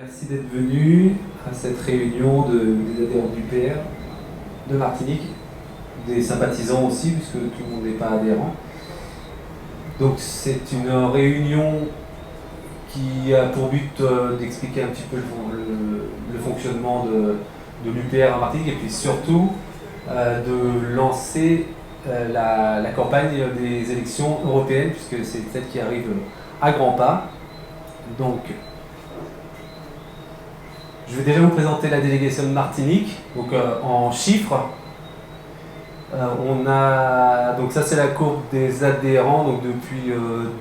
Merci d'être venu à cette réunion des adhérents du PR de Martinique, des sympathisants aussi, puisque tout le monde n'est pas adhérent. Donc c'est une réunion qui a pour but d'expliquer un petit peu le fonctionnement de l'UPR à Martinique et puis surtout de lancer la campagne des élections européennes, puisque c'est celle qui arrive à grands pas. Donc, je vais déjà vous présenter la délégation de Martinique. Donc en chiffres, donc ça c'est la courbe des adhérents donc depuis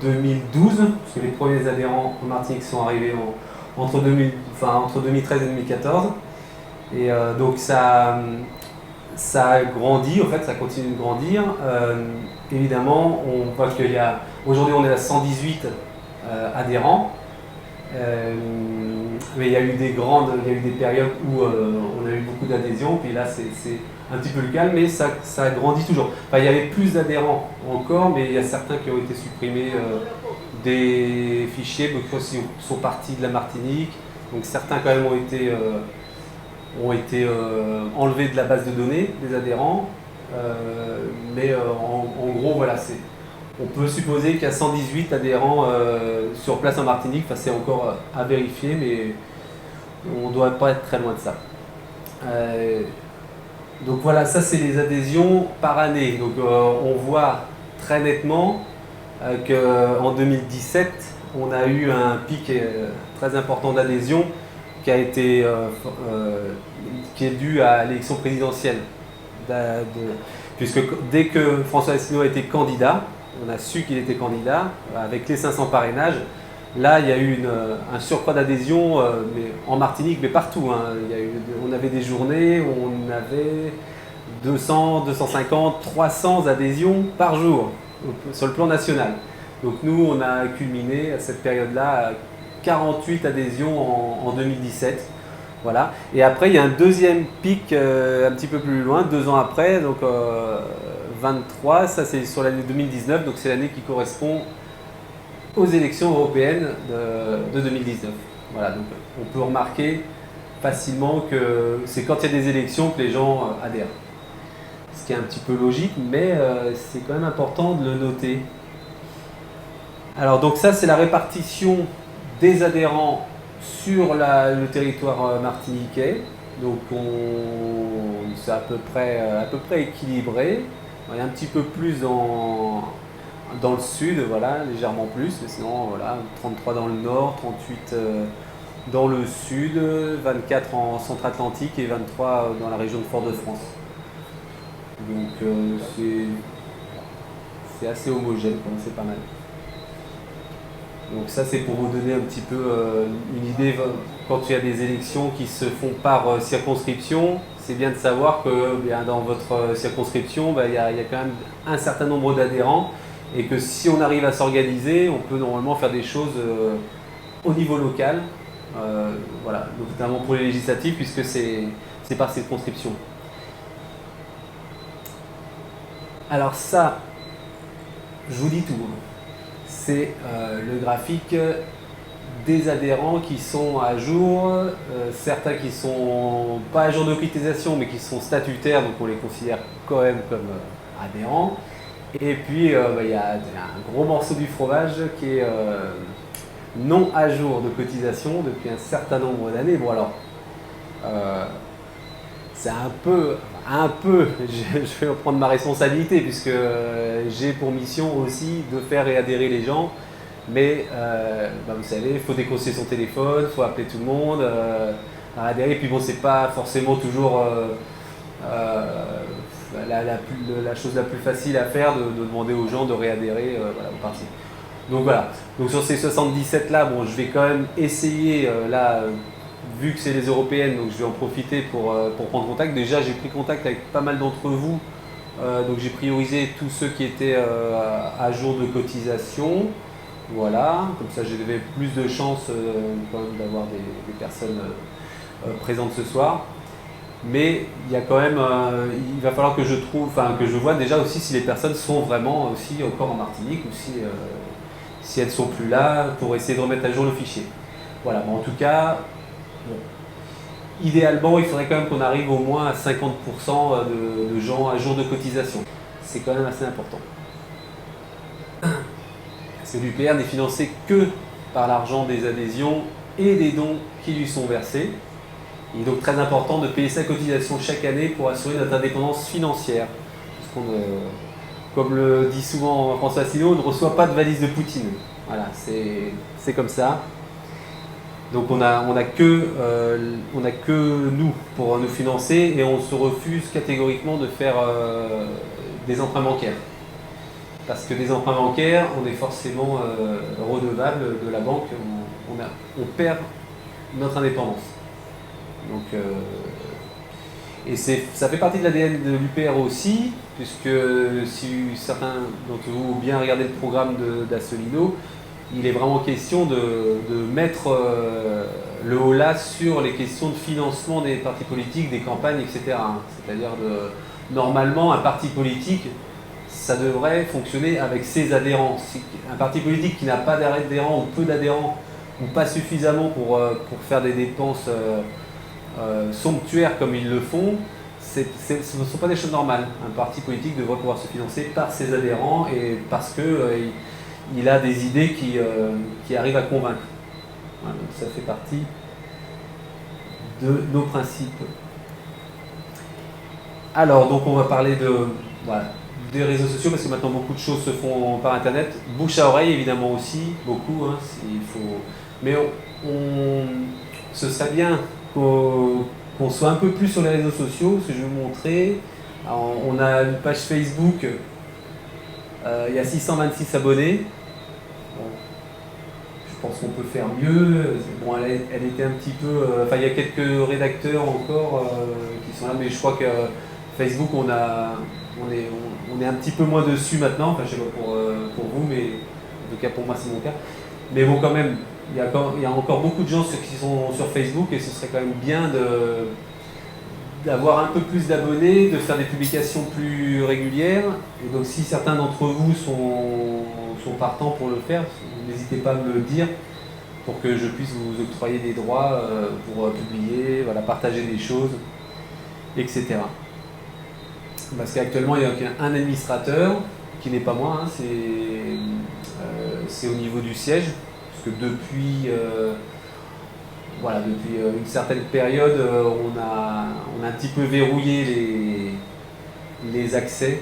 2012, parce que les premiers adhérents en Martinique sont arrivés entre 2013 et 2014. Et donc ça a grandi, en fait ça continue de grandir. Évidemment, on voit qu'il y a, aujourd'hui on est à 118 adhérents. Mais il y a eu des périodes où on a eu beaucoup d'adhésions, puis là c'est un petit peu le calme, mais ça grandit toujours. Enfin, il y avait plus d'adhérents encore, mais il y a certains qui ont été supprimés des fichiers, donc aussi sont partis de la Martinique, donc certains quand même ont été enlevés de la base de données des adhérents, mais en gros voilà, on peut supposer qu'il y a 118 adhérents sur place en Martinique. Enfin, c'est encore à vérifier, mais on ne doit pas être très loin de ça. Donc voilà, ça c'est les adhésions par année. Donc on voit très nettement qu'en 2017, on a eu un pic très important d'adhésion qui est dû à l'élection présidentielle. Puisque dès que François Asselineau a été candidat, on a su qu'il était candidat, avec les 500 parrainages. Là, il y a eu un surcroît d'adhésion en Martinique, mais partout. Hein. On avait des journées où on avait 200, 250, 300 adhésions par jour sur le plan national. Donc nous, on a culminé à cette période-là à 48 adhésions en 2017. Voilà. Et après, il y a un deuxième pic un petit peu plus loin, 2 ans après, donc 23, ça c'est sur l'année 2019, donc c'est l'année qui correspond aux élections européennes de 2019. Voilà, donc on peut remarquer facilement que c'est quand il y a des élections que les gens adhèrent. Ce qui est un petit peu logique, mais c'est quand même important de le noter. Alors donc ça c'est la répartition des adhérents sur le territoire martiniquais. Donc c'est à peu près équilibré. Il y a un petit peu plus dans le sud, voilà, légèrement plus, mais sinon voilà, 33 dans le nord, 38 dans le sud, 24 en centre-atlantique et 23 dans la région de Fort-de-France. Donc c'est assez homogène, c'est pas mal. Donc ça c'est pour vous donner un petit peu une idée, quand il y a des élections qui se font par circonscription, c'est bien de savoir que dans votre circonscription, il y a quand même un certain nombre d'adhérents et que si on arrive à s'organiser, on peut normalement faire des choses au niveau local, voilà, notamment pour les législatives puisque c'est par circonscription. Alors ça, je vous dis tout. C'est le graphique des adhérents qui sont à jour, certains qui ne sont pas à jour de cotisation mais qui sont statutaires, donc on les considère quand même comme adhérents. Et puis il y a un gros morceau du fromage qui est non à jour de cotisation depuis un certain nombre d'années. Bon alors, c'est un peu, je vais prendre ma responsabilité puisque j'ai pour mission aussi de faire réadhérer les gens. Mais vous savez, il faut décrocher son téléphone, il faut appeler tout le monde, adhérer. Et puis bon, c'est pas forcément toujours la chose la plus facile à faire de demander aux gens de réadhérer au parti. Donc voilà. Donc sur ces 77 là, bon, je vais quand même essayer vu que c'est les européennes, donc je vais en profiter pour prendre contact. Déjà, j'ai pris contact avec pas mal d'entre vous. Donc j'ai priorisé tous ceux qui étaient à jour de cotisation. Voilà, comme ça j'avais plus de chances quand même d'avoir des personnes présentes ce soir. Mais il y a quand même, il va falloir que je vois déjà aussi si les personnes sont vraiment aussi encore en Martinique ou si elles ne sont plus là pour essayer de remettre à jour le fichier. Voilà, bon, en tout cas, Bon. Idéalement, il faudrait quand même qu'on arrive au moins à 50% de gens à jour de cotisation. C'est quand même assez important. Parce que l'UPR n'est financé que par l'argent des adhésions et des dons qui lui sont versés. Il est donc très important de payer sa cotisation chaque année pour assurer notre indépendance financière. Parce comme le dit souvent François Asselineau, on ne reçoit pas de valise de Poutine. Voilà, c'est comme ça. Donc on a que nous pour nous financer et on se refuse catégoriquement de faire des emprunts bancaires. Parce que des emprunts bancaires, on est forcément redevable de la banque, on perd notre indépendance. Donc, et ça fait partie de l'ADN de l'UPR aussi, puisque si certains d'entre vous ont bien regardé le programme d'Asselineau, il est vraiment question de mettre le haut là sur les questions de financement des partis politiques, des campagnes, etc. C'est-à-dire, normalement, un parti politique, ça devrait fonctionner avec ses adhérents. Un parti politique qui n'a pas d'adhérents ou peu d'adhérents, ou pas suffisamment pour faire des dépenses somptuaires comme ils le font, ce ne sont pas des choses normales. Un parti politique devrait pouvoir se financer par ses adhérents et parce qu'il a des idées qui arrivent à convaincre. Voilà, donc ça fait partie de nos principes. Alors, donc on va parler des réseaux sociaux, parce que maintenant beaucoup de choses se font par Internet. Bouche à oreille, évidemment aussi, beaucoup. Mais ce serait bien qu'on soit un peu plus sur les réseaux sociaux, ce que je vais vous montrer. Alors, on a une page Facebook, il y a 626 abonnés. Bon, je pense qu'on peut faire mieux. Bon, elle était un petit peu... il y a quelques rédacteurs encore qui sont là, mais je crois que Facebook, on est un petit peu moins dessus maintenant. Enfin, je ne sais pas pour vous, mais en tout cas pour moi, c'est mon cas. Mais bon, quand même, il y a encore beaucoup de gens qui sont sur Facebook et ce serait quand même bien d'avoir un peu plus d'abonnés, de faire des publications plus régulières. Et donc si certains d'entre vous sont partants pour le faire, n'hésitez pas à me le dire pour que je puisse vous octroyer des droits pour publier, partager des choses, etc. Parce qu'actuellement, il y a un administrateur qui n'est pas moi, c'est au niveau du siège. Que depuis une certaine période, on a un petit peu verrouillé les accès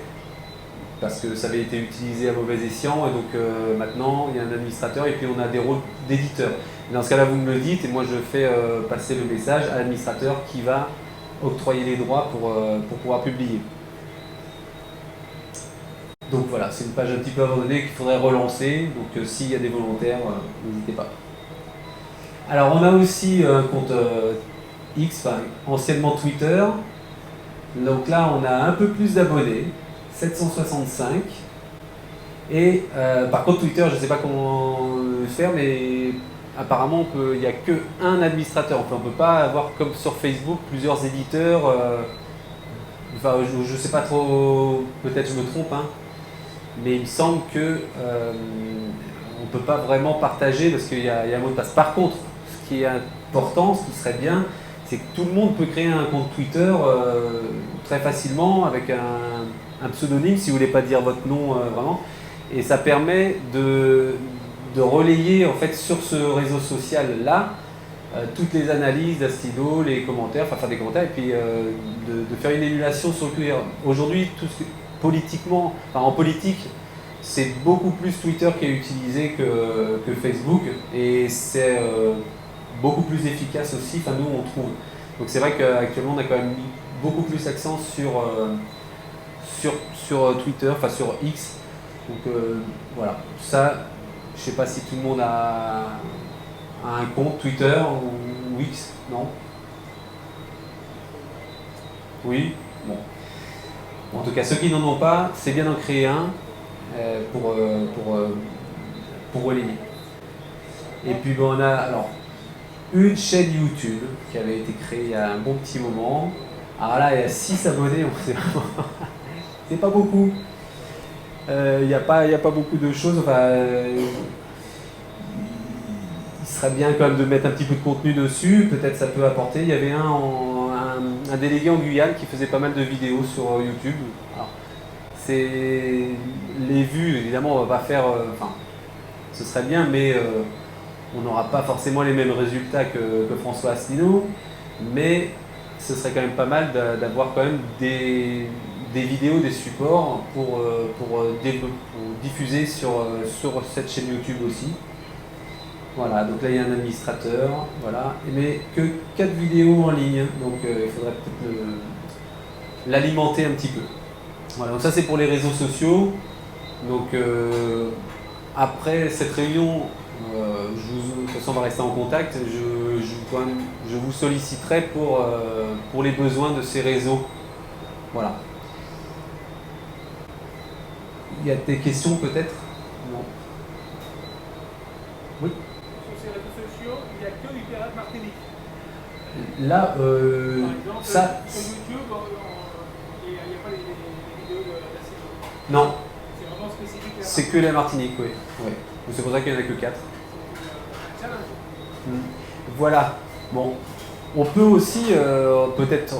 parce que ça avait été utilisé à mauvais escient et donc maintenant il y a un administrateur et puis on a des rôles d'éditeur. Dans ce cas-là, vous me le dites et moi je fais passer le message à l'administrateur qui va octroyer les droits pour pouvoir publier. Donc voilà, c'est une page un petit peu abandonnée qu'il faudrait relancer, donc s'il y a des volontaires, n'hésitez pas. Alors on a aussi un compte X, anciennement Twitter, donc là on a un peu plus d'abonnés, 765, et par contre Twitter, je ne sais pas comment le faire, mais apparemment il n'y a qu'un administrateur, on ne peut pas avoir comme sur Facebook plusieurs éditeurs, je ne sais pas trop, peut-être je me trompe, mais il me semble qu'on ne peut pas vraiment partager parce qu'il y a un mot de passe. Par contre, ce qui est important, ce qui serait bien, c'est que tout le monde peut créer un compte Twitter très facilement avec un pseudonyme, si vous ne voulez pas dire votre nom vraiment. Et ça permet de relayer en fait sur ce réseau social-là toutes les analyses d'Astido, les commentaires, faire des commentaires, et puis de faire une émulation sur Twitter. Aujourd'hui, politiquement, en politique, c'est beaucoup plus Twitter qui est utilisé que Facebook et c'est beaucoup plus efficace aussi, nous on trouve. Donc c'est vrai qu'actuellement on a quand même mis beaucoup plus accent sur Twitter, sur X. Donc voilà, ça, je sais pas si tout le monde a un compte Twitter ou X, non? Oui? Bon. En tout cas, ceux qui n'en ont pas, c'est bien d'en créer un pour relayer. Et puis on a alors une chaîne YouTube qui avait été créée il y a un bon petit moment. Alors là, il y a 6 abonnés, c'est pas beaucoup. Il n'y a pas beaucoup de choses. Il serait bien quand même de mettre un petit peu de contenu dessus, peut-être ça peut apporter. Il y avait un délégué en Guyane qui faisait pas mal de vidéos sur YouTube. Alors, c'est les vues, évidemment, on va pas faire. Enfin, ce serait bien, mais on n'aura pas forcément les mêmes résultats que François Asselineau. Mais ce serait quand même pas mal d'avoir quand même des vidéos, des supports pour diffuser sur cette chaîne YouTube aussi. Voilà, donc là il y a un administrateur, voilà, mais que 4 vidéos en ligne, donc il faudrait peut-être l'alimenter un petit peu. Voilà, donc ça c'est pour les réseaux sociaux. Donc après cette réunion, de toute façon on va rester en contact, je vous solliciterai pour les besoins de ces réseaux. Voilà. Il y a des questions peut-être? Non. Oui. Sur ces réseaux sociaux, il n'y a que l'UPR Martinique. Là, Par exemple, ça. sur YouTube, il n'y a pas les vidéos de la saison. Non. C'est vraiment spécifique à la C'est que la Martinique, oui. Ouais. C'est pour ça qu'il n'y en a que 4. C'est un challenge. Voilà. Bon. On peut aussi peut-être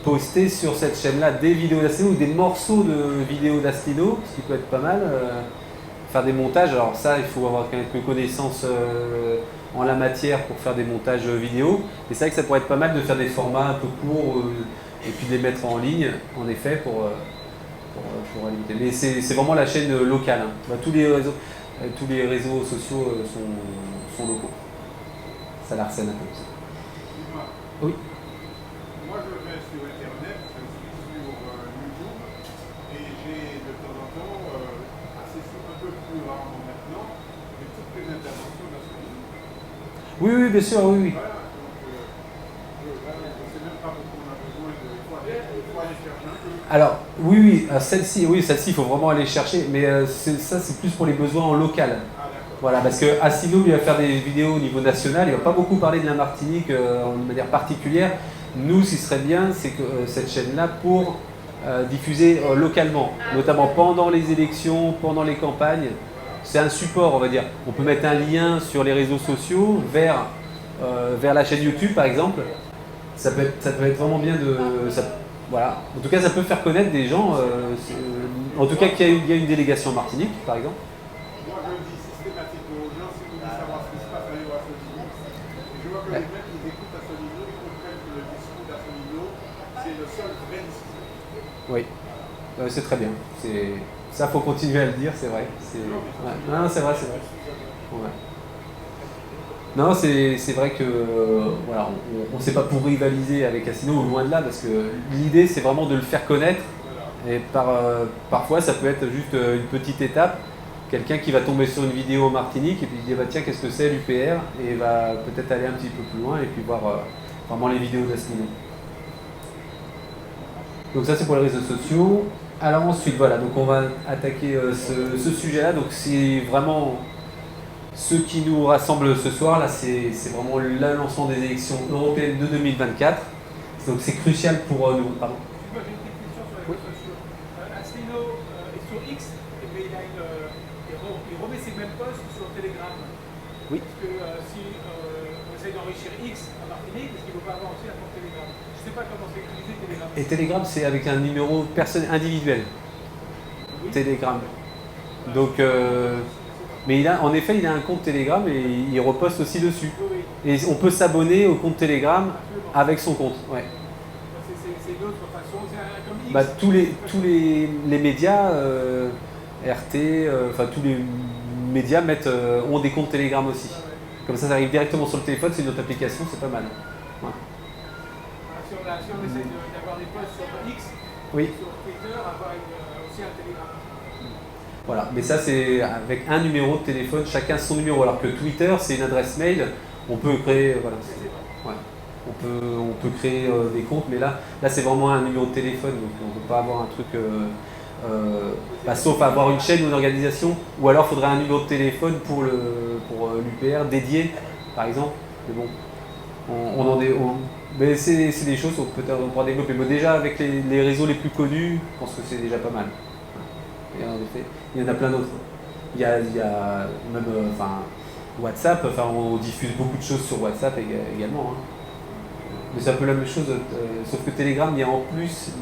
poster sur cette chaîne-là des vidéos d'Asselineau ou des morceaux de vidéos d'Asselineau, ce qui peut être pas mal. Faire des montages, alors ça, il faut avoir quelques connaissances en la matière pour faire des montages vidéo. Et c'est vrai que ça pourrait être pas mal de faire des formats un peu courts et puis de les mettre en ligne, en effet, pour alimenter. Mais c'est vraiment la chaîne locale. Hein. Bah, tous les réseaux sociaux sont locaux. Ça la recène un peu. Oui. Moi, je vais sur Internet, je suis sur YouTube, et j'ai de temps en temps, un peu plus rarement maintenant, mais toutes les interventions d'Asselineau. Oui, bien sûr, oui. Voilà, donc je ne sais même pas pourquoi on a besoin il faut aller chercher un peu. Alors, oui, celle-ci, il faut vraiment aller chercher, mais ça, c'est plus pour les besoins en local. Voilà, parce que Asselineau, lui, va faire des vidéos au niveau national, il ne va pas beaucoup parler de la Martinique de manière particulière. Nous, ce qui serait bien, c'est que cette chaîne-là, pour diffuser localement, notamment pendant les élections, pendant les campagnes, c'est un support, on va dire. On peut mettre un lien sur les réseaux sociaux vers la chaîne YouTube, par exemple. Ça peut être vraiment bien de... voilà. En tout cas, ça peut faire connaître des gens, en tout cas qu'il y a une délégation en Martinique, par exemple. Moi, je le dis systématiquement aux gens, si vous voulez savoir ce qui se passe ailleurs à Asselineau. Et je vois que les mecs, ils écoutent Asselineau, ils comprennent que le discours d'Asselineau, c'est le seul vrai discours. Oui, c'est très bien. Ça, faut continuer à le dire, c'est vrai. Non, c'est vrai. Ouais. Non, c'est vrai que voilà, on ne sait pas pour rivaliser avec Asselineau, loin de là, parce que l'idée, c'est vraiment de le faire connaître. Et parfois, ça peut être juste une petite étape. Quelqu'un qui va tomber sur une vidéo en Martinique et puis il dit bah, tiens, qu'est-ce que c'est l'UPR, et va peut-être aller un petit peu plus loin et puis voir vraiment les vidéos d'Asselineau. Donc ça, c'est pour les réseaux sociaux. Alors ensuite, voilà, donc on va attaquer ce sujet-là. Donc c'est vraiment ce qui nous rassemble ce soir. Là, c'est vraiment le lancement des élections européennes de 2024. Donc c'est crucial pour nous. Pardon. Moi, j'ai une petite question sur les réseaux sociaux. Asselineau est sur X, mais il remet ses mêmes posts sur Telegram. Oui. Parce que si on essaye d'enrichir X à Martinique, est-ce qu'il ne faut pas avoir aussi un compte Telegram? Je ne sais pas comment c'est utilisé Telegram. Et Telegram, c'est avec un numéro individuel. Oui. Telegram. Donc, mais en effet, il a un compte Telegram et il reposte aussi dessus. Oui. Et on peut s'abonner au compte Telegram avec son compte. Ouais. C'est une autre façon, c'est comme X. Bah, tous les médias, RT, enfin tous les médias ont des comptes Telegram aussi. Comme ça arrive directement sur le téléphone, c'est une autre application, c'est pas mal. Ouais. Si on essaie d'avoir des posts sur X, Oui. sur Twitter, avoir aussi un Telegram. Voilà, mais ça c'est avec un numéro de téléphone, chacun son numéro, alors que Twitter c'est une adresse mail, on peut créer, voilà, ouais, on peut créer des comptes, mais là c'est vraiment un numéro de téléphone, donc on ne peut pas avoir un truc, sauf avoir une chaîne ou une organisation, ou alors il faudrait un numéro de téléphone pour l'UPR dédié, par exemple, mais bon, mais c'est des choses qu'on pourra développer, mais déjà avec les réseaux les plus connus, je pense que c'est déjà pas mal. Et en effet, il y en a plein d'autres. Il y a même, WhatsApp, enfin on diffuse beaucoup de choses sur WhatsApp également. Hein. Mais c'est un peu la même chose, sauf que Telegram, il y a en plus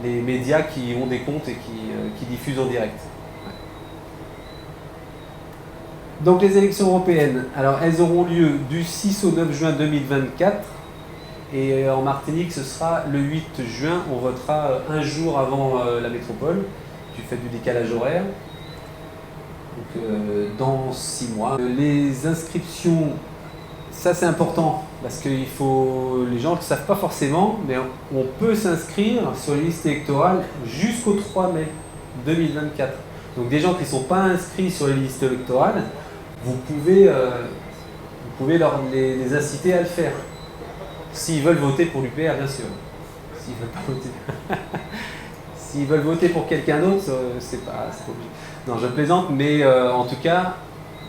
les médias qui ont des comptes et qui diffusent en direct. Ouais. Donc les élections européennes, alors elles auront lieu du 6 au 9 juin 2024 et en Martinique ce sera le 8 juin, on votera un jour avant la métropole du fait du décalage horaire. Donc dans 6 mois. Les inscriptions, ça c'est important parce que les gens ne le savent pas forcément, mais on peut s'inscrire sur les listes électorales jusqu'au 3 mai 2024. Donc des gens qui ne sont pas inscrits sur les listes électorales, vous pouvez les inciter à le faire. S'ils veulent voter pour l'UPR, bien sûr. S'ils veulent pas voter. S'ils veulent voter pour quelqu'un d'autre, c'est pas obligé. Non, je plaisante, mais en tout cas,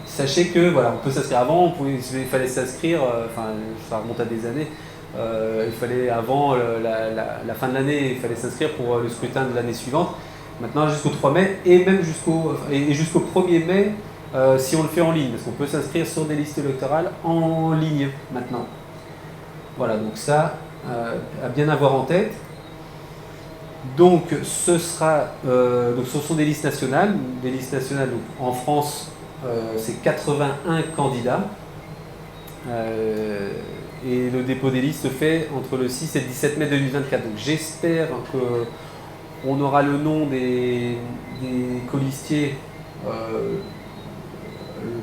sachez que voilà, on peut s'inscrire avant, il fallait s'inscrire, ça remonte à des années, il fallait avant la fin de l'année, il fallait s'inscrire pour le scrutin de l'année suivante. Maintenant jusqu'au 3 mai et même jusqu'au 1er mai si on le fait en ligne, parce qu'on peut s'inscrire sur des listes électorales en ligne maintenant. Voilà, donc ça, à bien avoir en tête. Donc ce sont des listes nationales. Donc, en France, c'est 81 candidats. Et le dépôt des listes se fait entre le 6 et le 17 mai 2024. Donc j'espère qu'on aura le nom des colistiers le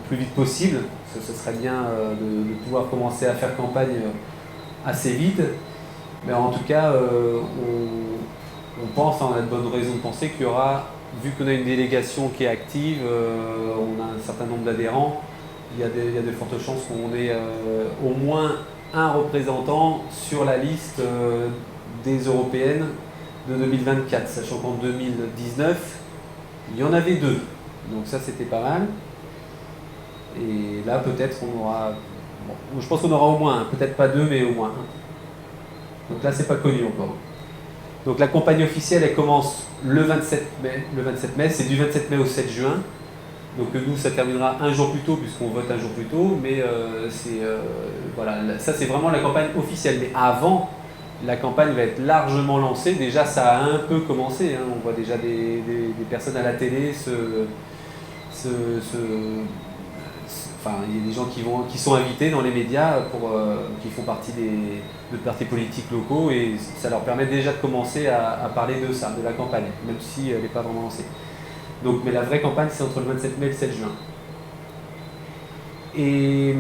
plus vite possible. Ce serait bien de pouvoir commencer à faire campagne assez vite. Mais en tout cas, on pense, on a de bonnes raisons de penser qu'il y aura, vu qu'on a une délégation qui est active, on a un certain nombre d'adhérents, il y a de fortes chances qu'on ait au moins un représentant sur la liste des européennes de 2024, sachant qu'en 2019, il y en avait 2. Donc ça, c'était pas mal. Et là, peut-être, on aura... Bon, je pense qu'on aura au moins un, peut-être pas 2, mais au moins un. Donc là, c'est pas connu encore. Donc la campagne officielle, elle commence le 27 mai. Le 27 mai, c'est du 27 mai au 7 juin. Donc nous, ça terminera un jour plus tôt, puisqu'on vote un jour plus tôt. Mais voilà, ça c'est vraiment la campagne officielle. Mais avant, la campagne va être largement lancée. Déjà, ça a un peu commencé. Hein. On voit déjà des personnes à la télé Enfin, il y a des gens qui sont invités dans les médias qui font partie de partis politiques locaux et ça leur permet déjà de commencer à parler de ça, de la campagne, même si elle n'est pas vraiment lancée. Donc, mais la vraie campagne, c'est entre le 27 mai et le 7 juin. Et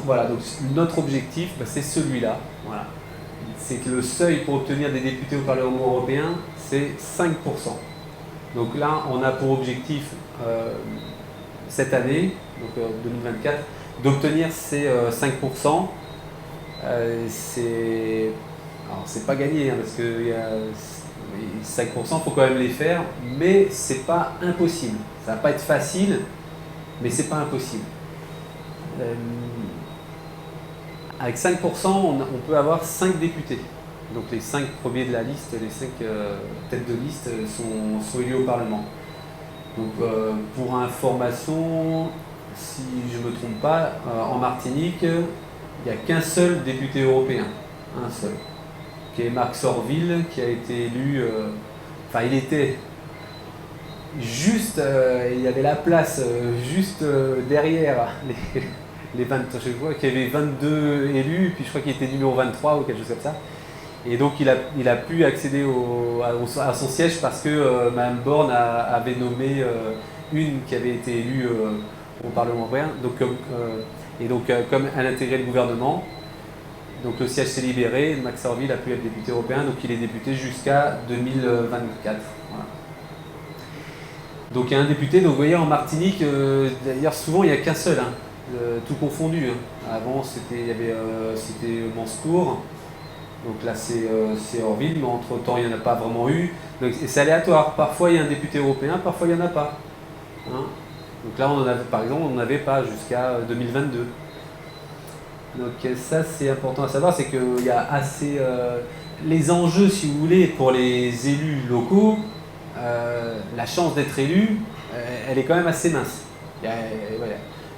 voilà, donc notre objectif, c'est celui-là. Voilà. C'est que le seuil pour obtenir des députés au Parlement européen, c'est 5%. Donc là, on a pour objectif cette année, donc 2024, d'obtenir ces 5%. C'est pas gagné, hein, parce que 5%, il faut quand même les faire, mais c'est pas impossible. Ça va pas être facile, mais c'est pas impossible. Avec 5%, on peut avoir 5 députés. Donc les 5 premiers de la liste, les 5 têtes de liste sont élus au Parlement. Donc pour information, si je ne me trompe pas, en Martinique, il n'y a qu'un seul député européen, un seul, qui est Marc Sorville, qui a été élu, il était juste, il y avait la place juste derrière les 20, je vois qu'il y avait 22 élus, puis je crois qu'il était numéro 23 ou quelque chose comme ça. Et donc il a pu accéder à son siège parce que Mme Borne avait nommé une qui avait été élue au Parlement européen. Donc, comme elle a intégré le gouvernement, donc le siège s'est libéré, Max Sorville a pu être député européen, donc il est député jusqu'à 2024. Voilà. Donc il y a un député, donc vous voyez en Martinique, d'ailleurs souvent il n'y a qu'un seul, hein, tout confondu. Hein. Avant c'était Manskour. Donc là c'est Orville, mais entre-temps il n'y en a pas vraiment eu. Donc c'est aléatoire. Parfois il y a un député européen, parfois il n'y en a pas. Hein. Donc là par exemple on n'en avait pas jusqu'à 2022. Donc ça c'est important à savoir, c'est qu'il y a assez... les enjeux, si vous voulez, pour les élus locaux, la chance d'être élu, elle est quand même assez mince.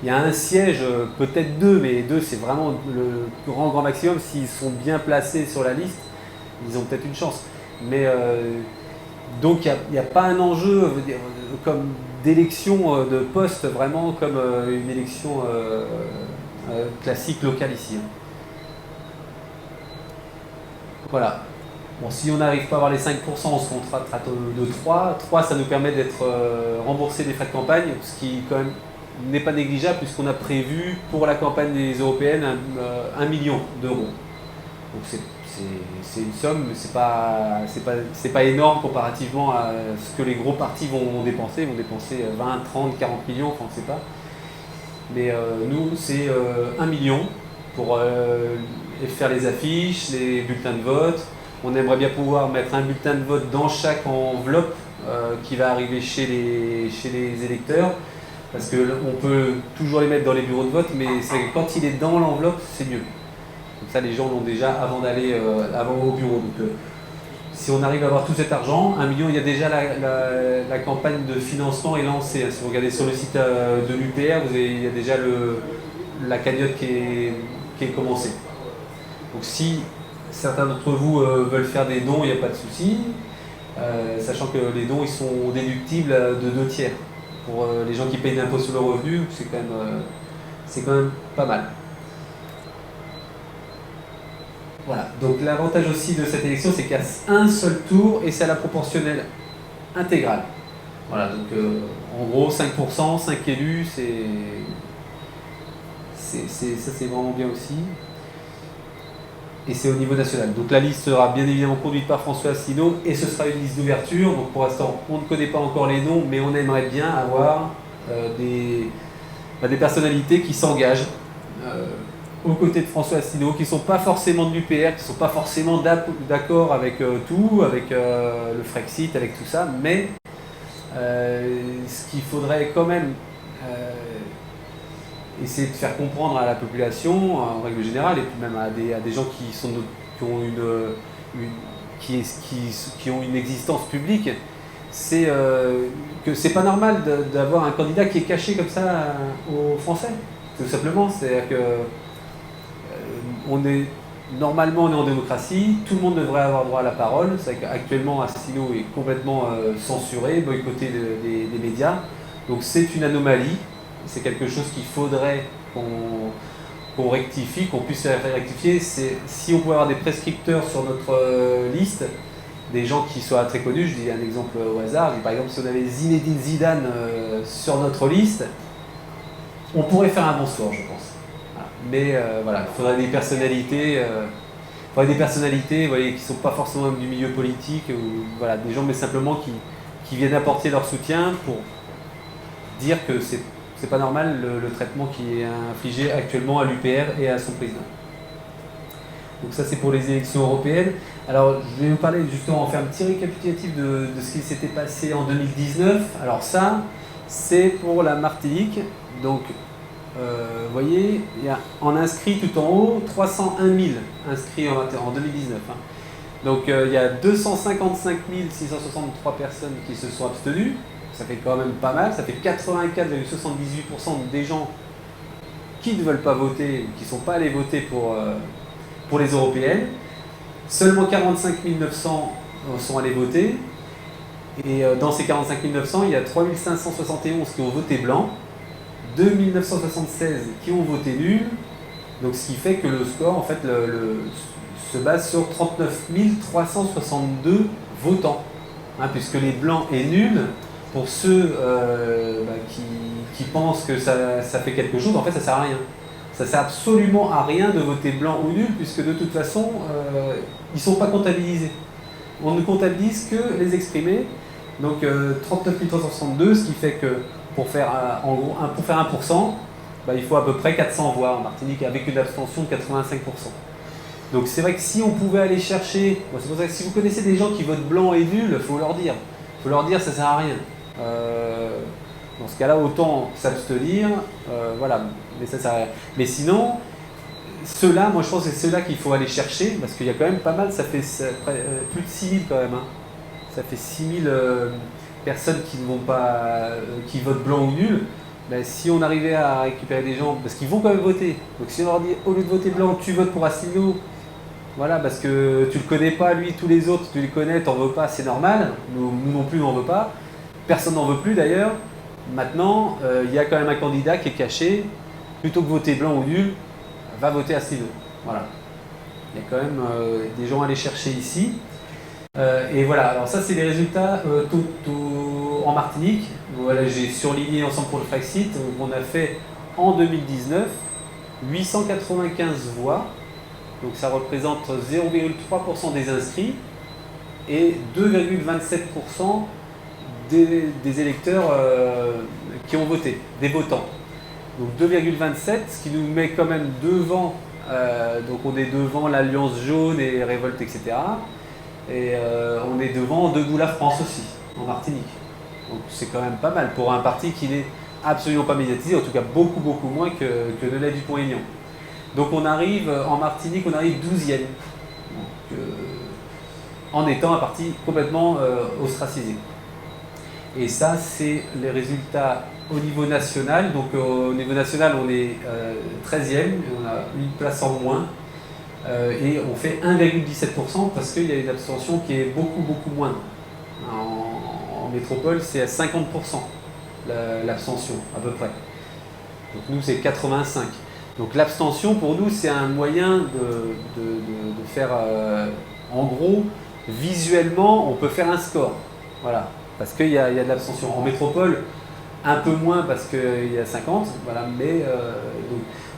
Il y a un siège, peut-être deux, mais deux c'est vraiment le grand maximum. S'ils sont bien placés sur la liste, ils ont peut-être une chance. Mais donc il n'y a pas un enjeu comme d'élection de poste vraiment comme une élection classique locale ici. Voilà. Bon, si on n'arrive pas à avoir les 5%, on se contracte de 3. 3, ça nous permet d'être remboursé des frais de campagne, ce qui quand même n'est pas négligeable puisqu'on a prévu pour la campagne des européennes 1 million d'euros. Donc c'est une somme, mais c'est pas énorme comparativement à ce que les gros partis vont dépenser. Ils vont dépenser 20, 30, 40 millions, enfin on ne sait pas. Mais nous, c'est 1 million pour faire les affiches, les bulletins de vote. On aimerait bien pouvoir mettre un bulletin de vote dans chaque enveloppe qui va arriver chez les électeurs. Parce qu'on peut toujours les mettre dans les bureaux de vote, mais c'est vrai que quand il est dans l'enveloppe, c'est mieux. Comme ça, les gens l'ont déjà avant d'aller au bureau. Donc, si on arrive à avoir tout cet argent, 1 million, il y a déjà la campagne de financement est lancée. Si vous regardez sur le site de l'UPR, il y a déjà la cagnotte qui est commencée. Donc si certains d'entre vous veulent faire des dons, il n'y a pas de souci, sachant que les dons ils sont déductibles de 2/3. Pour les gens qui payent l'impôt sur le revenu, c'est quand même pas mal. Voilà, donc l'avantage aussi de cette élection, c'est qu'il y a un seul tour et c'est à la proportionnelle intégrale. Voilà, donc en gros 5%, 5 élus, ça c'est vraiment bien aussi. Et c'est au niveau national. Donc la liste sera bien évidemment conduite par François Asselineau et ce sera une liste d'ouverture. Donc pour l'instant, on ne connaît pas encore les noms, mais on aimerait bien avoir des personnalités qui s'engagent aux côtés de François Asselineau, qui ne sont pas forcément de l'UPR, qui ne sont pas forcément d'accord avec tout, avec le Frexit, avec tout ça, mais ce qu'il faudrait quand même essayer de faire comprendre à la population en règle générale et puis même à des gens qui ont une existence publique, c'est que c'est pas normal d'avoir un candidat qui est caché comme ça aux Français, tout simplement. C'est-à-dire que normalement on est en démocratie, tout le monde devrait avoir droit à la parole. C'est qu'actuellement Asselineau est complètement censuré, boycotté des médias, donc c'est une anomalie. C'est quelque chose qu'il faudrait qu'on rectifie, qu'on puisse faire rectifier. C'est si on pouvait avoir des prescripteurs sur notre liste, des gens qui soient très connus. Je dis un exemple au hasard. Par exemple, si on avait Zinedine Zidane sur notre liste, on pourrait faire un bon score, je pense. Voilà. Mais voilà, il faudrait des personnalités, vous voyez, qui ne sont pas forcément du milieu politique, ou voilà, des gens mais simplement qui viennent apporter leur soutien pour dire que c'est pas normal le traitement qui est infligé actuellement à l'UPR et à son président. Donc ça c'est pour les élections européennes. Alors je vais vous parler justement, faire un petit récapitulatif de ce qui s'était passé en 2019. Alors ça, c'est pour la Martinique. Donc vous voyez, il y a en inscrit tout en haut 301 000 inscrits en 2019. Hein. Donc il y a 255 663 personnes qui se sont abstenues. Ça fait quand même pas mal, ça fait 84,78% des gens qui ne veulent pas voter, qui ne sont pas allés voter pour les européennes. Seulement 45 900 sont allés voter. Et dans ces 45 900, il y a 3 571 qui ont voté blanc, 2 976 qui ont voté nul. Donc ce qui fait que le score en fait, se base sur 39 362 votants. Hein, puisque les blancs et nuls, pour ceux qui pensent que ça fait quelque chose, en fait ça sert à rien. Ça sert absolument à rien de voter blanc ou nul, puisque de toute façon, ils ne sont pas comptabilisés. On ne comptabilise que les exprimés. Donc 39 362, ce qui fait que pour faire en gros pour faire 1%, il faut à peu près 400 voix en Martinique, avec une abstention de 85%. Donc c'est vrai que si on pouvait aller chercher, c'est pour ça que si vous connaissez des gens qui votent blanc et nul, il faut leur dire. Il faut leur dire ça sert à rien. Dans ce cas-là, autant s'abstenir, voilà, mais ça sert à rien. Mais sinon, ceux-là, moi je pense que c'est ceux-là qu'il faut aller chercher, parce qu'il y a quand même pas mal, ça fait plus de 6000 quand même. Hein. Ça fait 6000 personnes qui ne vont pas, qui votent blanc ou nul. ben, si on arrivait à récupérer des gens, parce qu'ils vont quand même voter, donc si on leur dit au lieu de voter blanc, tu votes pour Asselineau, voilà, parce que tu le connais pas, lui, tous les autres, tu les connais, t'en veux pas, c'est normal, nous non plus, on n'en veut pas, personne n'en veut plus d'ailleurs. Maintenant, il y a quand même un candidat qui est caché, plutôt que voter blanc ou nul, va voter Asselineau. Voilà. Il y a quand même des gens à aller chercher ici. Et voilà, alors ça c'est les résultats en Martinique. Voilà, j'ai surligné ensemble pour le Frexit. On a fait en 2019 895 voix. Donc ça représente 0,3% des inscrits et 2,27% des électeurs qui ont voté, des votants. Donc 2,27, ce qui nous met quand même devant, donc on est devant l'Alliance Jaune et Révolte, etc. Et on est devant Debout la France aussi, en Martinique. Donc c'est quand même pas mal pour un parti qui n'est absolument pas médiatisé, en tout cas beaucoup moins que ne l'est Dupont-Aignan. Donc on arrive en Martinique, on arrive 12e, donc, en étant un parti complètement ostracisé. Et ça, c'est les résultats au niveau national. Donc au niveau national, on est 13e, on a une place en moins. Et on fait 1,17% parce qu'il y a une abstention qui est beaucoup moindre. En métropole, c'est à 50% l'abstention, à peu près. Donc nous, c'est 85%. Donc l'abstention, pour nous, c'est un moyen de faire... en gros, visuellement, on peut faire un score. Voilà. Parce qu'il y a de l'abstention. En métropole, un peu moins parce qu'il y a 50, voilà, mais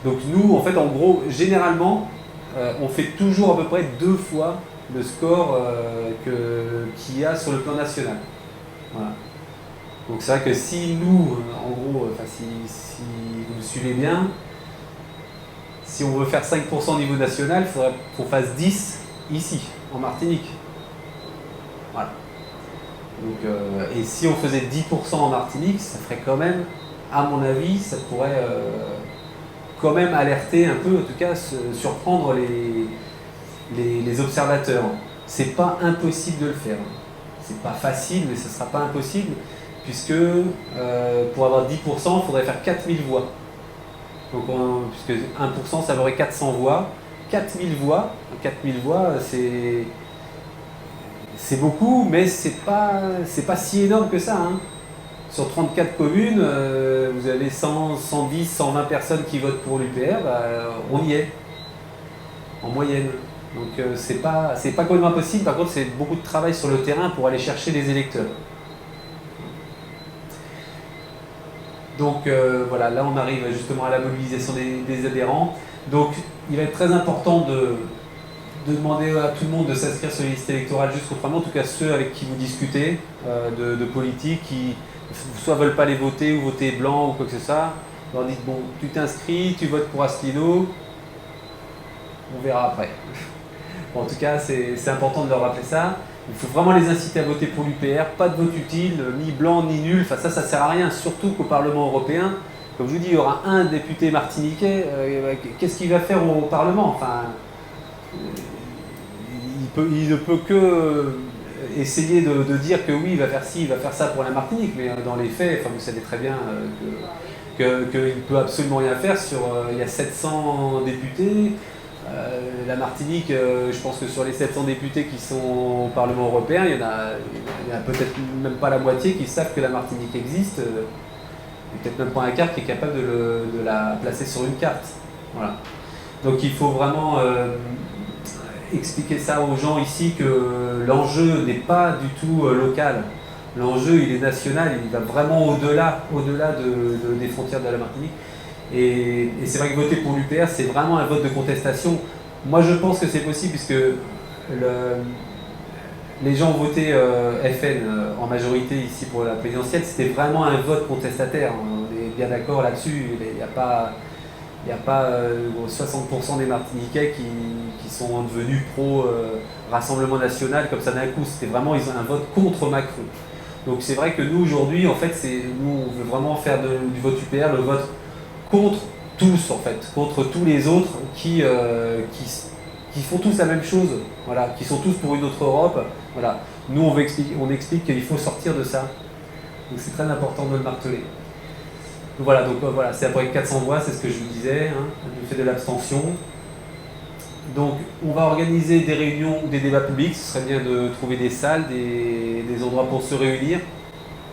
donc nous, en fait, en gros, généralement, on fait toujours à peu près 2 fois le score qu'il y a sur le plan national. Voilà. Donc c'est vrai que si nous, en gros, si vous me suivez bien, si on veut faire 5% au niveau national, il faudrait qu'on fasse 10 ici, en Martinique. Voilà. Donc, et si on faisait 10% en Martinique, ça ferait quand même, à mon avis, ça pourrait quand même alerter un peu, en tout cas surprendre les observateurs. C'est pas impossible de le faire. C'est pas facile, mais ce sera pas impossible, puisque pour avoir 10%, il faudrait faire 4000 voix. Donc, puisque 1%, ça vaudrait 400 voix. 4000 voix, c'est beaucoup, mais c'est pas si énorme que ça. Hein. Sur 34 communes, vous avez 100, 110, 120 personnes qui votent pour l'UPR, on y est, en moyenne. Donc c'est pas complètement impossible, par contre c'est beaucoup de travail sur le terrain pour aller chercher les électeurs. Donc voilà, là on arrive justement à la mobilisation des adhérents. Donc il va être très important de demander à tout le monde de s'inscrire sur les listes électorales jusqu'au 3 mai, en tout cas ceux avec qui vous discutez de politique, qui soit veulent pas les voter ou voter blanc ou quoi que ce soit. Vous leur dites, bon, tu t'inscris, tu votes pour Asselineau, on verra après. Bon, en tout cas, c'est important de leur rappeler ça. Il faut vraiment les inciter à voter pour l'UPR, pas de vote utile, ni blanc ni nul, enfin ça sert à rien, surtout qu'au Parlement européen, comme je vous dis, il y aura un député martiniquais, qu'est-ce qu'il va faire au Parlement? Enfin, il ne peut que essayer de dire que oui, il va faire ci, il va faire ça pour la Martinique, mais dans les faits, enfin, vous savez très bien qu'il ne peut absolument rien faire. Il y a 700 députés. La Martinique, je pense que sur les 700 députés qui sont au Parlement européen, il y en a peut-être même pas la moitié qui savent que la Martinique existe, et peut-être même pas un quart qui est capable de la placer sur une carte. Voilà. Donc il faut vraiment expliquer ça aux gens ici, que l'enjeu n'est pas du tout local. L'enjeu, il est national, il va vraiment au-delà des frontières de la Martinique. Et c'est vrai que voter pour l'UPR, c'est vraiment un vote de contestation. Moi, je pense que c'est possible, puisque les gens ont voté FN en majorité ici pour la présidentielle. C'était vraiment un vote contestataire. On est bien d'accord là-dessus. Il n'y a pas 60% des Martiniquais qui sont devenus pro-Rassemblement National comme ça d'un coup. C'était vraiment un vote contre Macron. Donc c'est vrai que nous, aujourd'hui, en fait, nous, on veut vraiment faire du vote UPR le vote contre tous, en fait, contre tous les autres qui font tous la même chose, voilà, qui sont tous pour une autre Europe. Voilà. Nous, on explique qu'il faut sortir de ça. Donc c'est très important de le marteler. Voilà, donc voilà, c'est après 400 voix, c'est ce que je vous disais, hein, le fait de l'abstention. Donc on va organiser des réunions ou des débats publics, ce serait bien de trouver des salles, des endroits pour se réunir.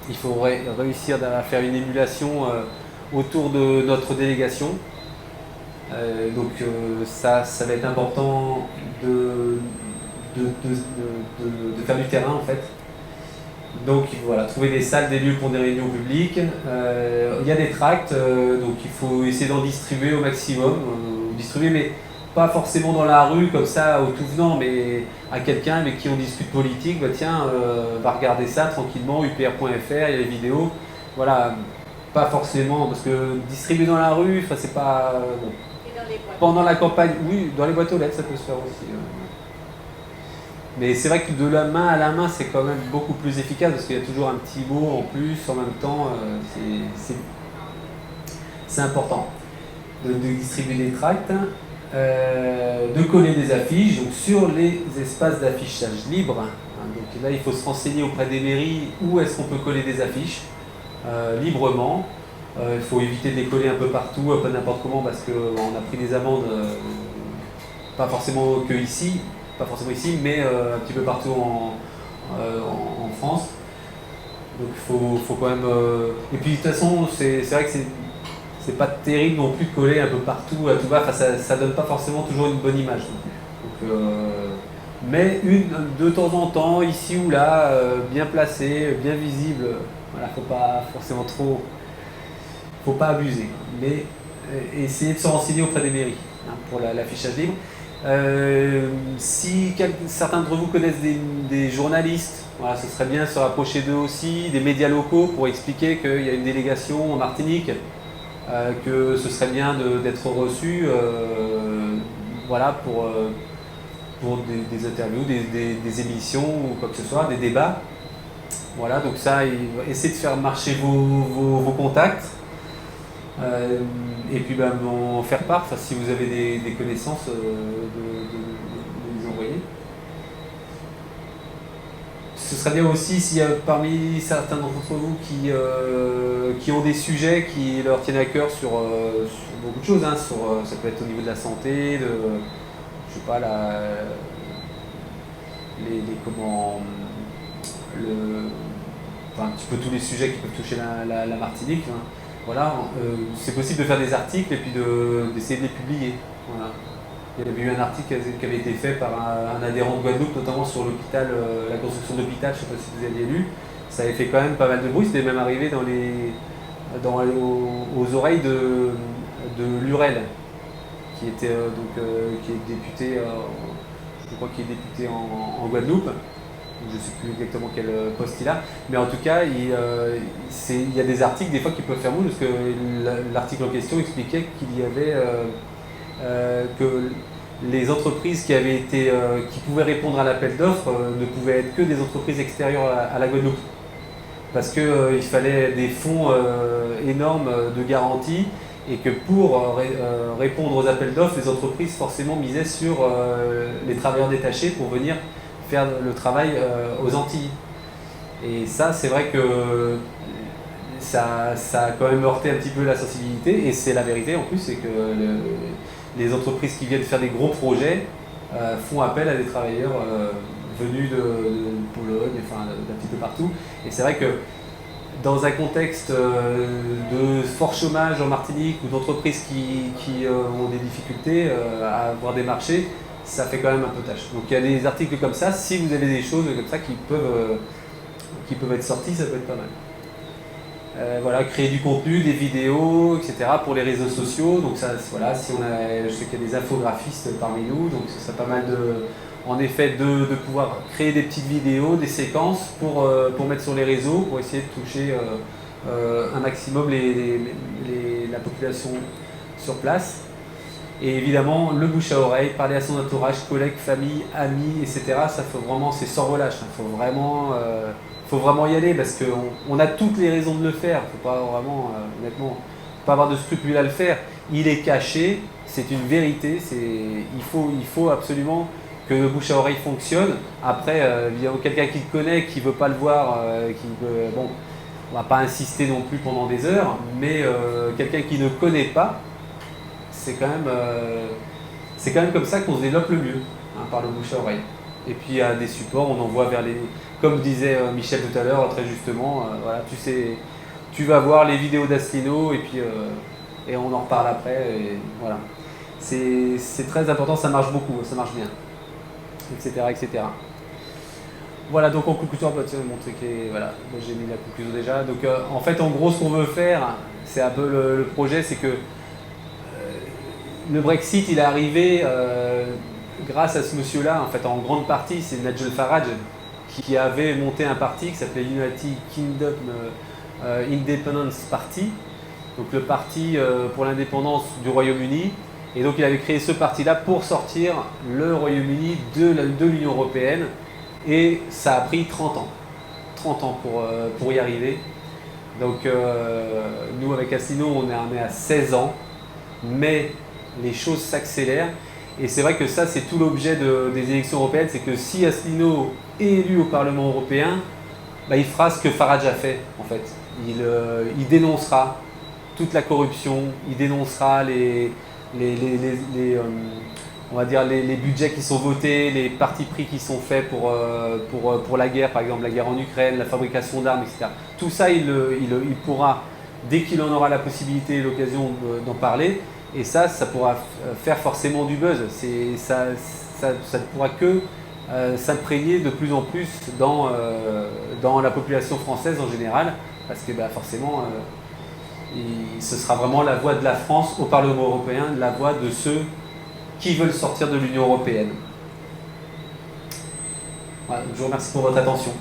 Il faudrait réussir à faire une émulation autour de notre délégation. Donc ça va être important de faire du terrain en fait. Donc voilà, trouver des salles, des lieux pour des réunions publiques. Il y a des tracts, donc il faut essayer d'en distribuer au maximum. Distribuer, mais pas forcément dans la rue comme ça au tout venant, mais à quelqu'un avec qui on discute politique. Bah tiens, va regarder ça tranquillement, upr.fr, il y a les vidéos. Voilà, pas forcément, parce que distribuer dans la rue, c'est pas... bon. Pendant la campagne, oui, dans les boîtes aux lettres, ça peut se faire aussi. Mais c'est vrai que de la main à la main, c'est quand même beaucoup plus efficace parce qu'il y a toujours un petit mot en plus, en même temps, c'est important de distribuer des tracts, de coller des affiches, donc sur les espaces d'affichage libre. Donc là, il faut se renseigner auprès des mairies où est-ce qu'on peut coller des affiches librement. Il faut éviter de les coller un peu partout, pas n'importe comment, parce qu'on a pris des amendes, pas forcément ici, mais un petit peu partout en France. Donc il faut quand même... Et puis de toute façon, c'est vrai que c'est pas terrible non plus de coller un peu partout, à tout va, ça donne pas forcément toujours une bonne image. Donc, mais de temps en temps, ici ou là, bien placé, bien visible, voilà, faut pas forcément trop... Faut pas abuser, mais essayer de se renseigner auprès des mairies pour l'affichage libre. Si certains d'entre vous connaissent des journalistes, voilà, ce serait bien de se rapprocher d'eux aussi, des médias locaux pour expliquer qu'il y a une délégation en Martinique, que ce serait bien d'être reçu voilà, pour des interviews, des émissions ou quoi que ce soit, des débats. Voilà, donc ça, essayez de faire marcher vos contacts. Et puis en faire part, si vous avez des connaissances, de les envoyer. Ce serait bien aussi s'il y a parmi certains d'entre vous qui ont des sujets qui leur tiennent à cœur sur beaucoup de choses, hein, ça peut être au niveau de la santé, je sais pas, un petit peu tous les sujets qui peuvent toucher la Martinique. Hein. Voilà, c'est possible de faire des articles et puis d'essayer de les publier. Voilà. Il y avait eu un article qui avait été fait par un adhérent de Guadeloupe, notamment sur l'hôpital, la construction de l'hôpital, je ne sais pas si vous aviez lu. Ça avait fait quand même pas mal de bruit, c'était même arrivé aux oreilles de Lurel, qui est député, je crois qu'il est député en Guadeloupe. Je ne sais plus exactement quel poste il a, mais en tout cas, il y a des articles des fois qui peuvent faire mouche, parce que l'article en question expliquait qu'il y avait que les entreprises qui pouvaient répondre à l'appel d'offres ne pouvaient être que des entreprises extérieures à la Guadeloupe, parce qu'il fallait des fonds énormes de garantie, et que pour répondre aux appels d'offres, les entreprises forcément misaient sur les travailleurs détachés pour venir faire le travail aux Antilles. Et ça, c'est vrai que ça a quand même heurté un petit peu la sensibilité, et c'est la vérité en plus, c'est que les entreprises qui viennent faire des gros projets font appel à des travailleurs venus de Pologne, enfin d'un petit peu partout. Et c'est vrai que dans un contexte de fort chômage en Martinique, ou d'entreprises qui ont des difficultés à avoir des marchés, ça fait quand même un peu tâche. Donc il y a des articles comme ça, si vous avez des choses comme ça qui peuvent être sorties, ça peut être pas mal. Voilà, créer du contenu, des vidéos, etc. pour les réseaux sociaux. Donc ça, voilà, je sais qu'il y a des infographistes parmi nous, donc ce serait pas mal en effet de pouvoir créer des petites vidéos, des séquences pour mettre sur les réseaux, pour essayer de toucher un maximum la population sur place. Et évidemment, le bouche à oreille, parler à son entourage, collègues, famille, amis, etc. Ça faut vraiment, c'est sans relâche. Il faut vraiment y aller, parce qu'on a toutes les raisons de le faire. Il ne faut pas vraiment, honnêtement, pas avoir de scrupules à le faire. Il est caché, c'est une vérité. Il faut absolument que le bouche à oreille fonctionne. Après, il y a quelqu'un qui le connaît, qui ne veut pas le voir, bon. On va pas insister non plus pendant des heures, mais quelqu'un qui ne connaît pas, c'est quand même comme ça qu'on se développe le mieux, hein, par le bouche à oreille. Et puis il y a des supports, on envoie vers les... Comme disait Michel tout à l'heure, très justement, voilà, tu sais, tu vas voir les vidéos d'Asselineau et puis et on en reparle après. Et voilà. C'est très important, ça marche beaucoup, ça marche bien, etc. etc. Voilà, donc en conclusion, bah, tiens, montrer que voilà, j'ai mis la conclusion déjà. Donc en fait, en gros, ce qu'on veut faire, c'est un peu le projet, c'est que le Brexit, il est arrivé grâce à ce monsieur-là, en fait, en grande partie, c'est Nigel Farage qui avait monté un parti qui s'appelait United Kingdom Independence Party, donc le parti pour l'indépendance du Royaume-Uni. Et donc il avait créé ce parti-là pour sortir le Royaume-Uni de l'Union européenne. Et ça a pris 30 ans. 30 ans pour y arriver. Donc nous, avec Asselineau, on est à 16 ans. Mais les choses s'accélèrent. Et c'est vrai que ça, c'est tout l'objet des élections européennes. C'est que si Asselineau est élu au Parlement européen, bah, il fera ce que Farage a fait, en fait. Il dénoncera toute la corruption. Il dénoncera on va dire les budgets qui sont votés, les partis pris qui sont faits pour la guerre, par exemple la guerre en Ukraine, la fabrication d'armes, etc. Tout ça, il pourra, dès qu'il en aura la possibilité et l'occasion d'en parler, et ça pourra faire forcément du buzz. Ça ne pourra que s'imprégner de plus en plus dans la population française en général, parce que bah, forcément, ce sera vraiment la voix de la France au Parlement européen, la voix de ceux qui veulent sortir de l'Union européenne. Voilà, je vous remercie pour votre attention.